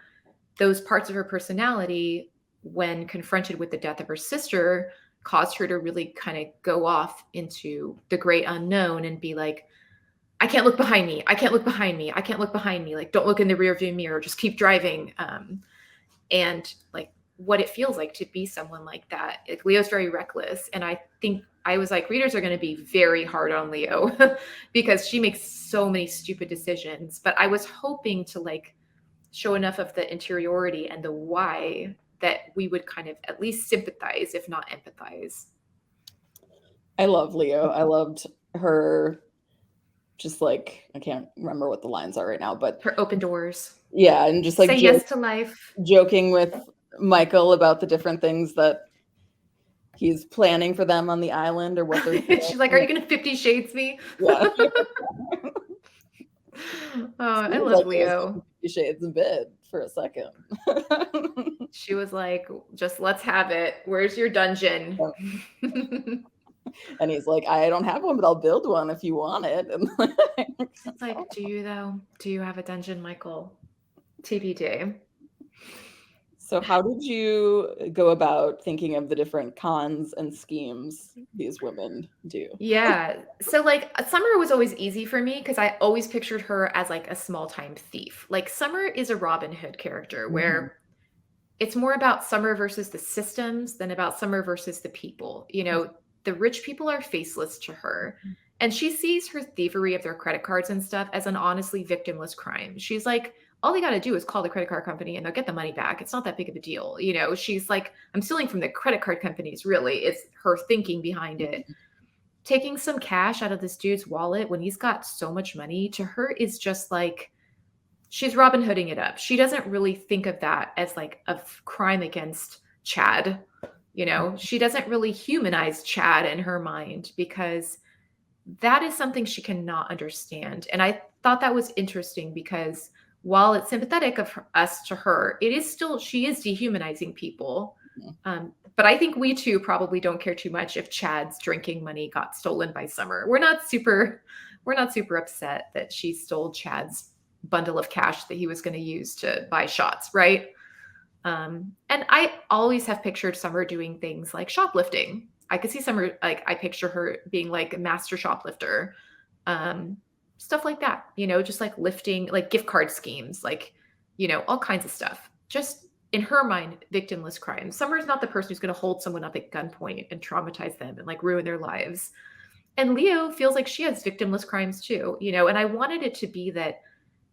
those parts of her personality, when confronted with the death of her sister, caused her to really kind of go off into the great unknown and be like, I can't look behind me. I can't look behind me. I can't look behind me. Like, don't look in the rearview mirror. Just keep driving. And like what it feels like to be someone like that. Like, Leo's very reckless. And I think I was like, readers are going to be very hard on Leo because she makes so many stupid decisions. But I was hoping to like show enough of the interiority and the why that we would kind of at least sympathize, if not empathize. I love Leo. I loved her, just like, I can't remember what the lines are right now, but her open doors. Yeah, and just like say yes to life. Joking with Michael about the different things that he's planning for them on the island or what they're She's like, are you going to 50 Shades me? Yeah. I love Leo. 50 Shades in bed for a second. She was like, just let's have it. Where's your dungeon? And he's like, I don't have one, but I'll build one if you want it. And it's like, do you though? Do you have a dungeon, Michael? TBD. So how did you go about thinking of the different cons and schemes these women do? Yeah. So like Summer was always easy for me because I always pictured her as like a small-time thief. Like, Summer is a Robin Hood character where it's more about Summer versus the systems than about Summer versus the people. You know, the rich people are faceless to her. And she sees her thievery of their credit cards and stuff as an honestly victimless crime. She's like, all they got to do is call the credit card company and they'll get the money back. It's not that big of a deal. You know, she's like, I'm stealing from the credit card companies. Really, it's her thinking behind it. Taking some cash out of this dude's wallet when he's got so much money, to her is just like, she's Robin Hooding it up. She doesn't really think of that as like a crime against Chad. You know, she doesn't really humanize Chad in her mind because that is something she cannot understand. And I thought that was interesting because while it's sympathetic of us to her, it is still, she is dehumanizing people. But I think we too probably don't care too much if Chad's drinking money got stolen by Summer. We're not super upset that she stole Chad's bundle of cash that he was going to use to buy shots, right? And I always have pictured Summer doing things like shoplifting. I could see Summer, like I picture her being like a master shoplifter, stuff like that, you know, just like lifting, like gift card schemes, like, you know, all kinds of stuff. Just in her mind, victimless crime. Summer's not the person who's going to hold someone up at gunpoint and traumatize them and like ruin their lives. And Leo feels like she has victimless crimes too, you know, and I wanted it to be that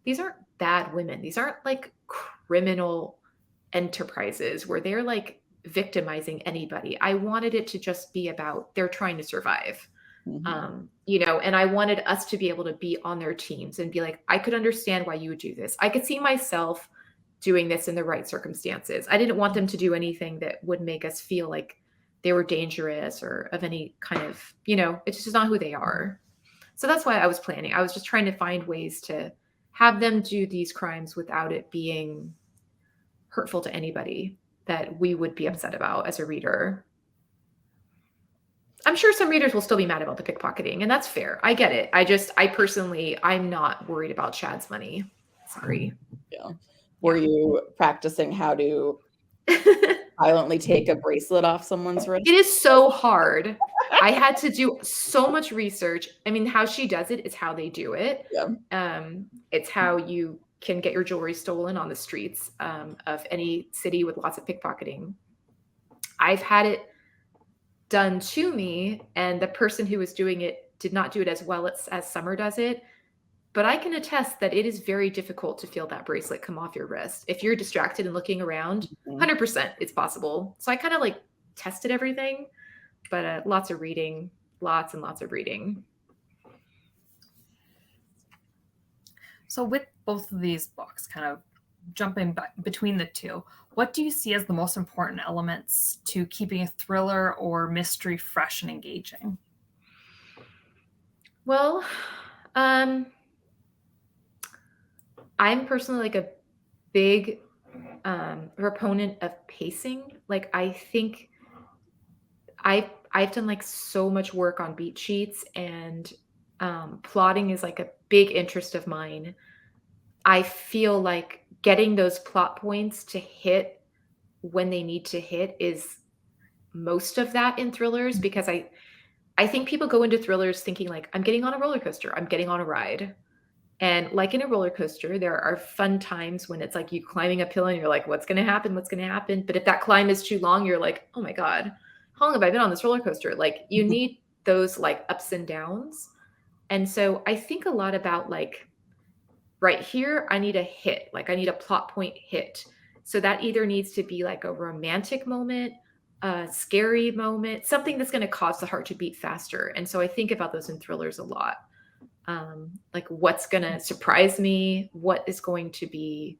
these aren't bad women. These aren't like criminal enterprises where they're like victimizing anybody. I wanted it to just be about they're trying to survive. You know, and I wanted us to be able to be on their teams and be like, I could understand why you would do this. I could see myself doing this in the right circumstances. I didn't want them to do anything that would make us feel like they were dangerous or of any kind of, you know, it's just not who they are. So that's why I was planning. I was just trying to find ways to have them do these crimes without it being hurtful to anybody that we would be upset about as a reader. I'm sure some readers will still be mad about the pickpocketing, and that's fair. I get it. I personally, I'm not worried about Chad's money. Sorry. Yeah. Were you practicing how to violently take a bracelet off someone's wrist? It is so hard. I had to do so much research. I mean, how she does it is how they do it. Yeah. It's how you can get your jewelry stolen on the streets of any city with lots of pickpocketing. I've had it done to me, and the person who was doing it did not do it as well as Summer does it. But I can attest that it is very difficult to feel that bracelet come off your wrist. If you're distracted and looking around, 100% it's possible. So I kind of like tested everything, but lots of reading, lots and lots of reading. So with both of these books, kind of jumping between the two, what do you see as the most important elements to keeping a thriller or mystery fresh and engaging? Well, I'm personally like a big proponent of pacing. Like I think I've done like so much work on beat sheets, and plotting is like a big interest of mine. I feel like getting those plot points to hit when they need to hit is most of that in thrillers, because I think people go into thrillers thinking like, I'm getting on a roller coaster, I'm getting on a ride. And like in a roller coaster, there are fun times when it's like you climbing uphill and you're like, what's going to happen? What's going to happen? But if that climb is too long, you're like, oh my God, how long have I been on this roller coaster? Like you need those like ups and downs. And so I think a lot about like, right here, I need a hit, like I need a plot point hit. So that either needs to be like a romantic moment, a scary moment, something that's going to cause the heart to beat faster. And so I think about those in thrillers a lot. Like what's going to surprise me, what is going to be,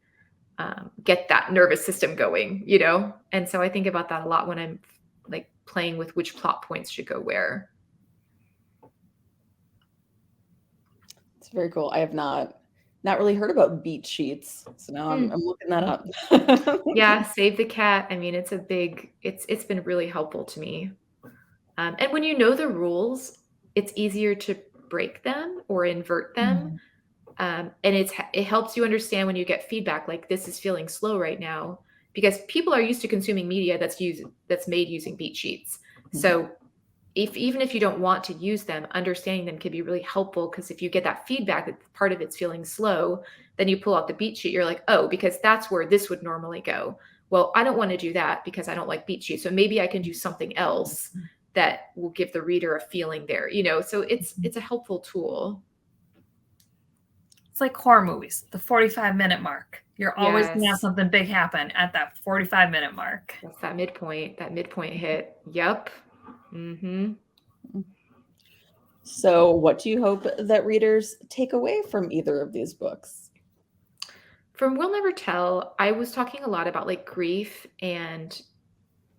get that nervous system going, you know? And so I think about that a lot when I'm like playing with which plot points should go where. It's very cool. I have not really heard about beat sheets. So now I'm looking that up. Yeah. Save the Cat. I mean, it's been really helpful to me. And when you know the rules, it's easier to break them or invert them. And it helps you understand when you get feedback, like this is feeling slow right now, because people are used to consuming media that's made using beat sheets. So even if you don't want to use them, understanding them can be really helpful, because if you get that feedback that part of it's feeling slow, then you pull out the beat sheet. You're like, oh, because that's where this would normally go. Well, I don't want to do that because I don't like beat sheets. So maybe I can do something else that will give the reader a feeling there, you know? So it's a helpful tool. It's like horror movies, the 45-minute mark. You're always going to have Yes. something big happen at that 45-minute mark. That's that midpoint hit. Yep. Mm-hmm. So what do you hope that readers take away from either of these books? From We'll Never Tell, I was talking a lot about like grief and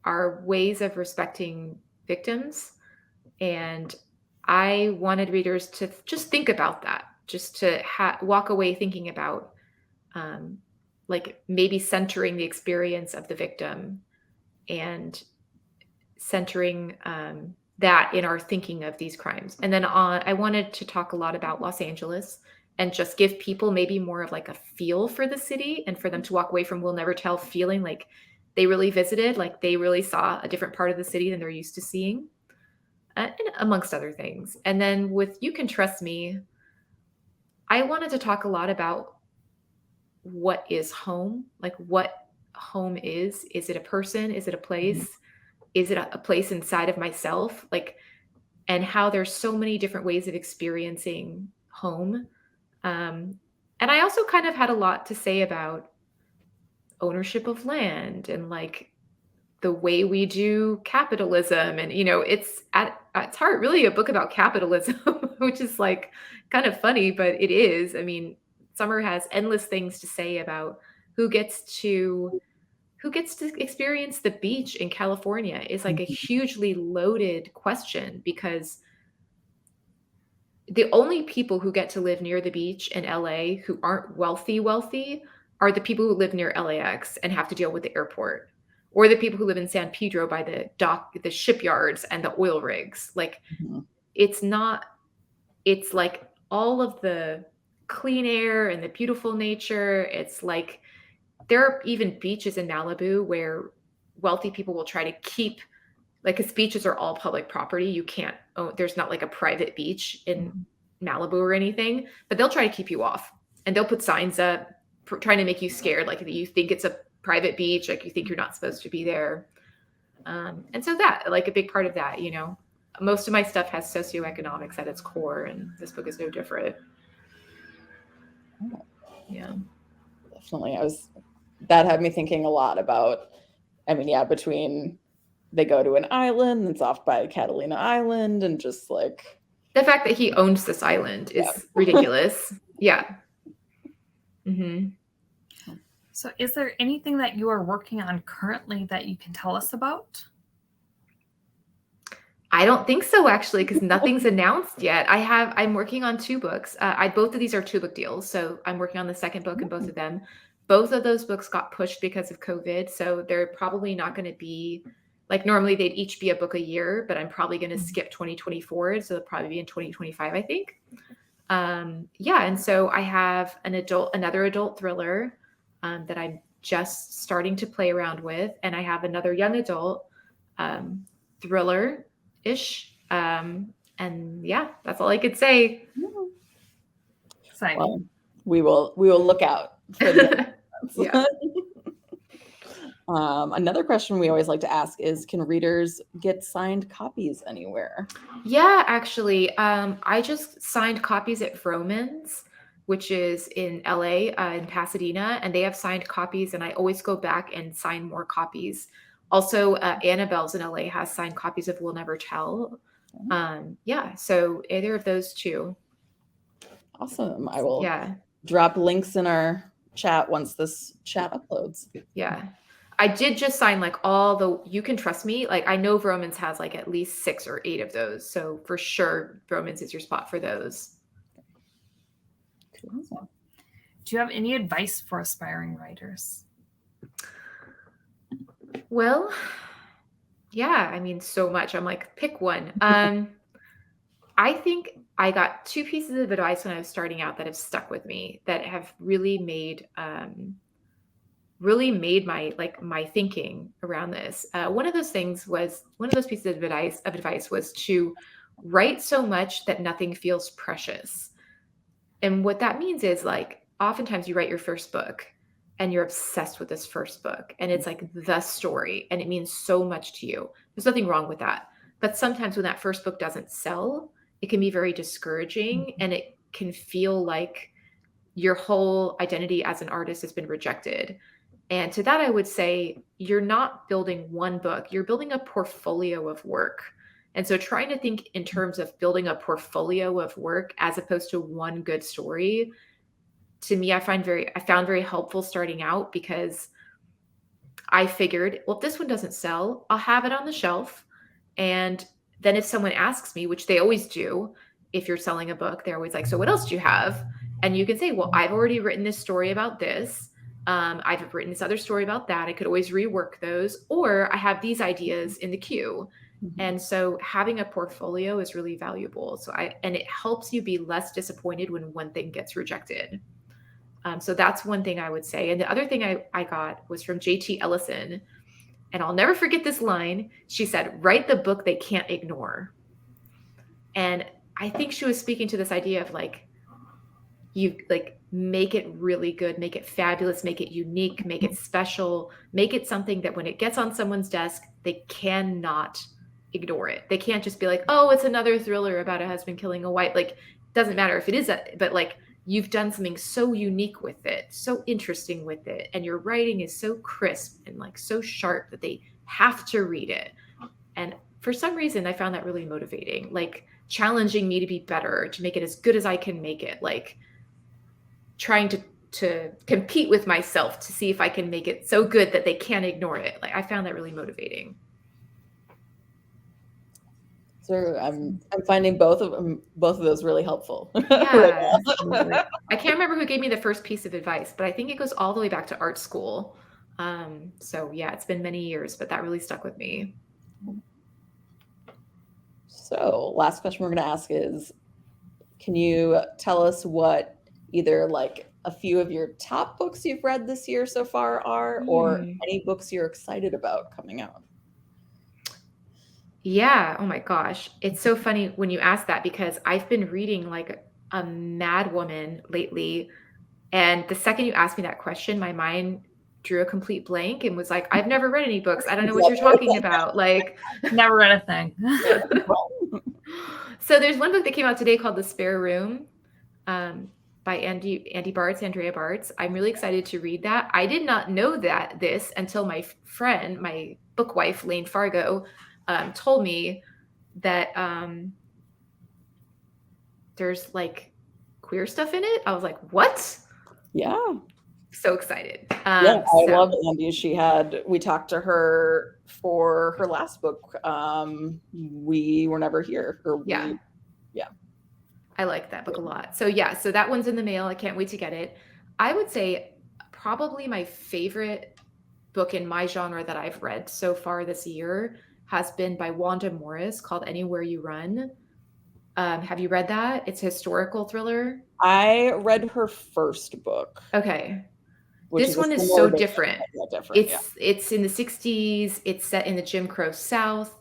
our ways of respecting victims. And I wanted readers to just think about that, just to walk away thinking about like maybe centering the experience of the victim and centering that in our thinking of these crimes. And then I wanted to talk a lot about Los Angeles and just give people maybe more of like a feel for the city and for them to walk away from We'll Never Tell feeling like they really visited, like they really saw a different part of the city than they're used to seeing, and amongst other things. And then with You Can Trust Me, I wanted to talk a lot about what is home, like what home is. Is it a person? Is it a place? Is it a place inside of myself? Like, and how there's so many different ways of experiencing home. And I also kind of had a lot to say about ownership of land and like the way we do capitalism. And, you know, it's at its heart really a book about capitalism, which is like kind of funny, but it is. I mean, Summer has endless things to say about who gets to experience the beach in California is like a hugely loaded question, because the only people who get to live near the beach in LA who aren't wealthy are the people who live near LAX and have to deal with the airport, or the people who live in San Pedro by the dock, the shipyards and the oil rigs. Like it's like all of the clean air and the beautiful nature. It's like there are even beaches in Malibu where wealthy people will try to keep, like, because beaches are all public property. You can't own, there's not like a private beach in Malibu or anything, but they'll try to keep you off, and they'll put signs up trying to make you scared, like you think it's a private beach, like you think you're not supposed to be there. And so that, like a big part of that, you know, most of my stuff has socioeconomics at its core, and this book is no different. Yeah. Definitely. That had me thinking a lot about, I mean, yeah, between they go to an island that's off by Catalina Island, and just like the fact that he owns this island is ridiculous. Yeah. Mm-hmm. So is there anything that you are working on currently that you can tell us about? I don't think so, actually, because nothing's announced yet. I'm working on 2 books. Both of these are 2-book deals. So I'm working on the second book in both of them. Both of those books got pushed because of COVID. So they're probably not going to be, like, normally they'd each be a book a year, but I'm probably going to skip 2024. So they'll probably be in 2025, I think. Yeah. And so I have another adult thriller that I'm just starting to play around with. And I have another young adult thriller-ish. And yeah, that's all I could say. Exciting. Well, we will look out for the Yeah. Another question we always like to ask is, can readers get signed copies anywhere? Yeah, actually, I just signed copies at Vroman's, which is in LA, in Pasadena, and they have signed copies, and I always go back and sign more copies. Also, Annabelle's in LA has signed copies of We'll Never Tell. Yeah, so either of those 2. Awesome. I will drop links in our chat once this chat uploads. Yeah. I did just sign like all the You Can Trust Me. Like I know Vroman's has like at least 6 or 8 of those. So for sure, Vroman's is your spot for those. Cool. Do you have any advice for aspiring writers? Well, yeah, I mean, so much. I'm like, pick one. I think I got 2 pieces of advice when I was starting out that have stuck with me, that have really made my thinking around this. One of those pieces of advice was to write so much that nothing feels precious. And what that means is, like, oftentimes you write your first book and you're obsessed with this first book, and it's like the story and it means so much to you. There's nothing wrong with that. But sometimes when that first book doesn't sell, it can be very discouraging, and it can feel like your whole identity as an artist has been rejected. And to that, I would say you're not building one book, you're building a portfolio of work. And so trying to think in terms of building a portfolio of work as opposed to one good story, to me, I found very helpful starting out, because I figured, well, if this one doesn't sell, I'll have it on the shelf. And then if someone asks me, which they always do, if you're selling a book, they're always like, so what else do you have? And you can say, well, I've already written this story about this. I've written this other story about that. I could always rework those, or I have these ideas in the queue. And so having a portfolio is really valuable. And it helps you be less disappointed when one thing gets rejected. So that's one thing I would say. And the other thing I got was from JT Ellison. And I'll never forget this line. She said, write the book they can't ignore. And I think she was speaking to this idea of like, you like make it really good, make it fabulous, make it unique, make it special, make it something that when it gets on someone's desk, they cannot ignore it. They can't just be like, oh, it's another thriller about a husband killing a wife. Like, doesn't matter if it is, but like, you've done something so unique with it, so interesting with it, and your writing is so crisp and like so sharp that they have to read it. And for some reason, I found that really motivating, like challenging me to be better, to make it as good as I can make it, like trying to compete with myself to see if I can make it so good that they can't ignore it. Like, I found that really motivating. So I'm finding both of those really helpful. Yeah. I can't remember who gave me the first piece of advice, but I think it goes all the way back to art school. So yeah, it's been many years, but that really stuck with me. So last question we're going to ask is, can you tell us what either like a few of your top books you've read this year so far are, or any books you're excited about coming out? Yeah. Oh my gosh. It's so funny when you ask that, because I've been reading like a mad woman lately. And the second you asked me that question, my mind drew a complete blank and was like, I've never read any books. I don't know what you're talking about. Like, never read a thing. So there's one book that came out today called The Spare Room, by Andrea Bartz. I'm really excited to read that. I did not know this until my friend, my book wife, Lane Fargo, told me that there's like queer stuff in it. I was like, what? Yeah. So excited. I love Andy. We talked to her for her last book. We Were Never Here. I like that book a lot. So so that one's in the mail. I can't wait to get it. I would say probably my favorite book in my genre that I've read so far this year has been by Wanda Morris, called Anywhere You Run. Have you read that? It's a historical thriller. I read her first book. Okay. This one is so different. It's in the 60s. It's set in the Jim Crow South.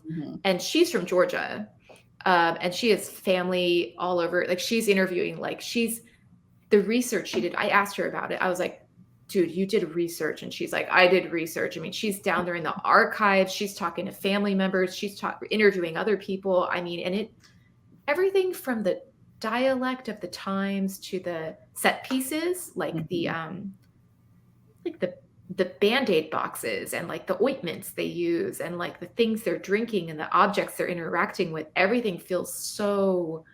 And she's from Georgia. And she has family all over. Like, she's interviewing, like, the research she did. I asked her about it. I was like, dude, you did research. And she's like, I did research. I mean, she's down there in the archives. She's talking to family members. She's interviewing other people. I mean, and everything from the dialect of the times to the set pieces, like the Band-Aid boxes and like the ointments they use and like the things they're drinking and the objects they're interacting with, everything feels so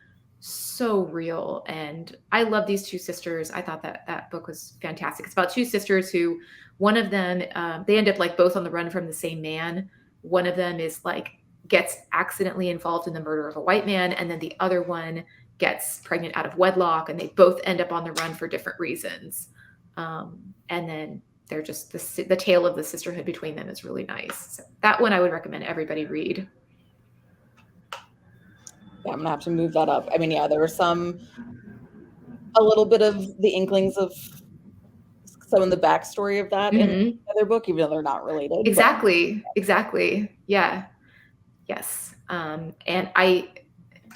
real. And I love these two sisters. I thought that book was fantastic. It's about two sisters who, one of them, they end up like both on the run from the same man. One of them is like gets accidentally involved in the murder of a white man, and then the other one gets pregnant out of wedlock, and they both end up on the run for different reasons. And then they're just the tale of the sisterhood between them is really nice. So that one I would recommend everybody read. Yeah, I'm gonna have to move that up. I mean, there were a little bit of the inklings of some of the backstory of that in the other book, even though they're not related. Exactly. Yeah. Yes. And I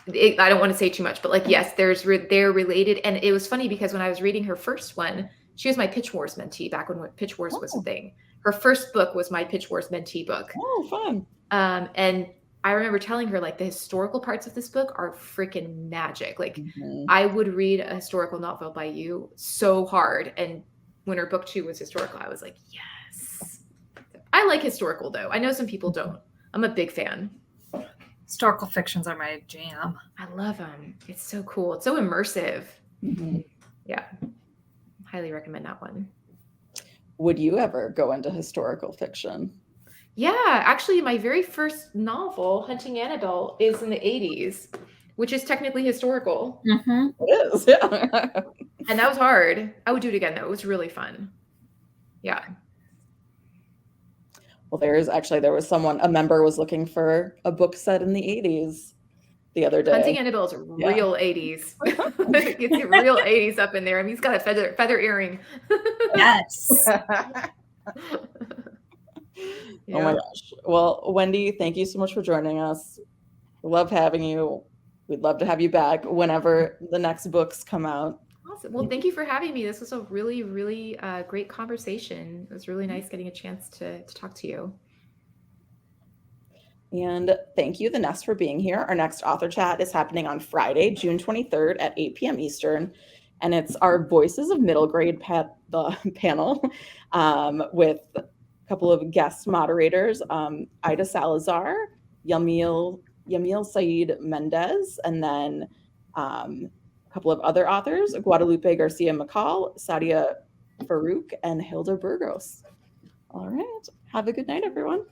don't want to say too much, but like, yes, they're related. And it was funny because when I was reading her first one, she was my Pitch Wars mentee back when Pitch Wars was a thing. Her first book was my Pitch Wars mentee book. Oh, fun. And I remember telling her, like, the historical parts of this book are freaking magic. Like, Mhm. I would read a historical novel by you so hard. And when her book 2 was historical, I was like, yes. I like historical, though. I know some people don't. I'm a big fan. Historical fictions are my jam. I love them. It's so cool. It's so immersive. Mhm. Yeah. Highly recommend that one. Would you ever go into historical fiction? Yeah, actually, my very first novel, Hunting Annabelle, is in the 80s, which is technically historical. Mm-hmm. It is, yeah. And that was hard. I would do it again, though. It was really fun. Yeah. Well, there was a member was looking for a book set in the 80s the other day. Hunting Annabelle is real 80s. It's real 80s up in there. I mean, he's got a feather earring. Yes. Oh my gosh. Well, Wendy, thank you so much for joining us. We love having you. We'd love to have you back whenever the next books come out. Awesome. Well, thank you for having me. This was a really, really great conversation. It was really nice getting a chance to talk to you. And thank you, The Nest, for being here. Our next author chat is happening on Friday, June 23rd at 8 p.m. Eastern. And it's our Voices of Middle Grade panel with a couple of guest moderators, Ida Salazar, Yamil Said Mendez, and then a couple of other authors, Guadalupe Garcia McCall, Sadia Farouk, and Hilda Burgos. All right. Have a good night, everyone.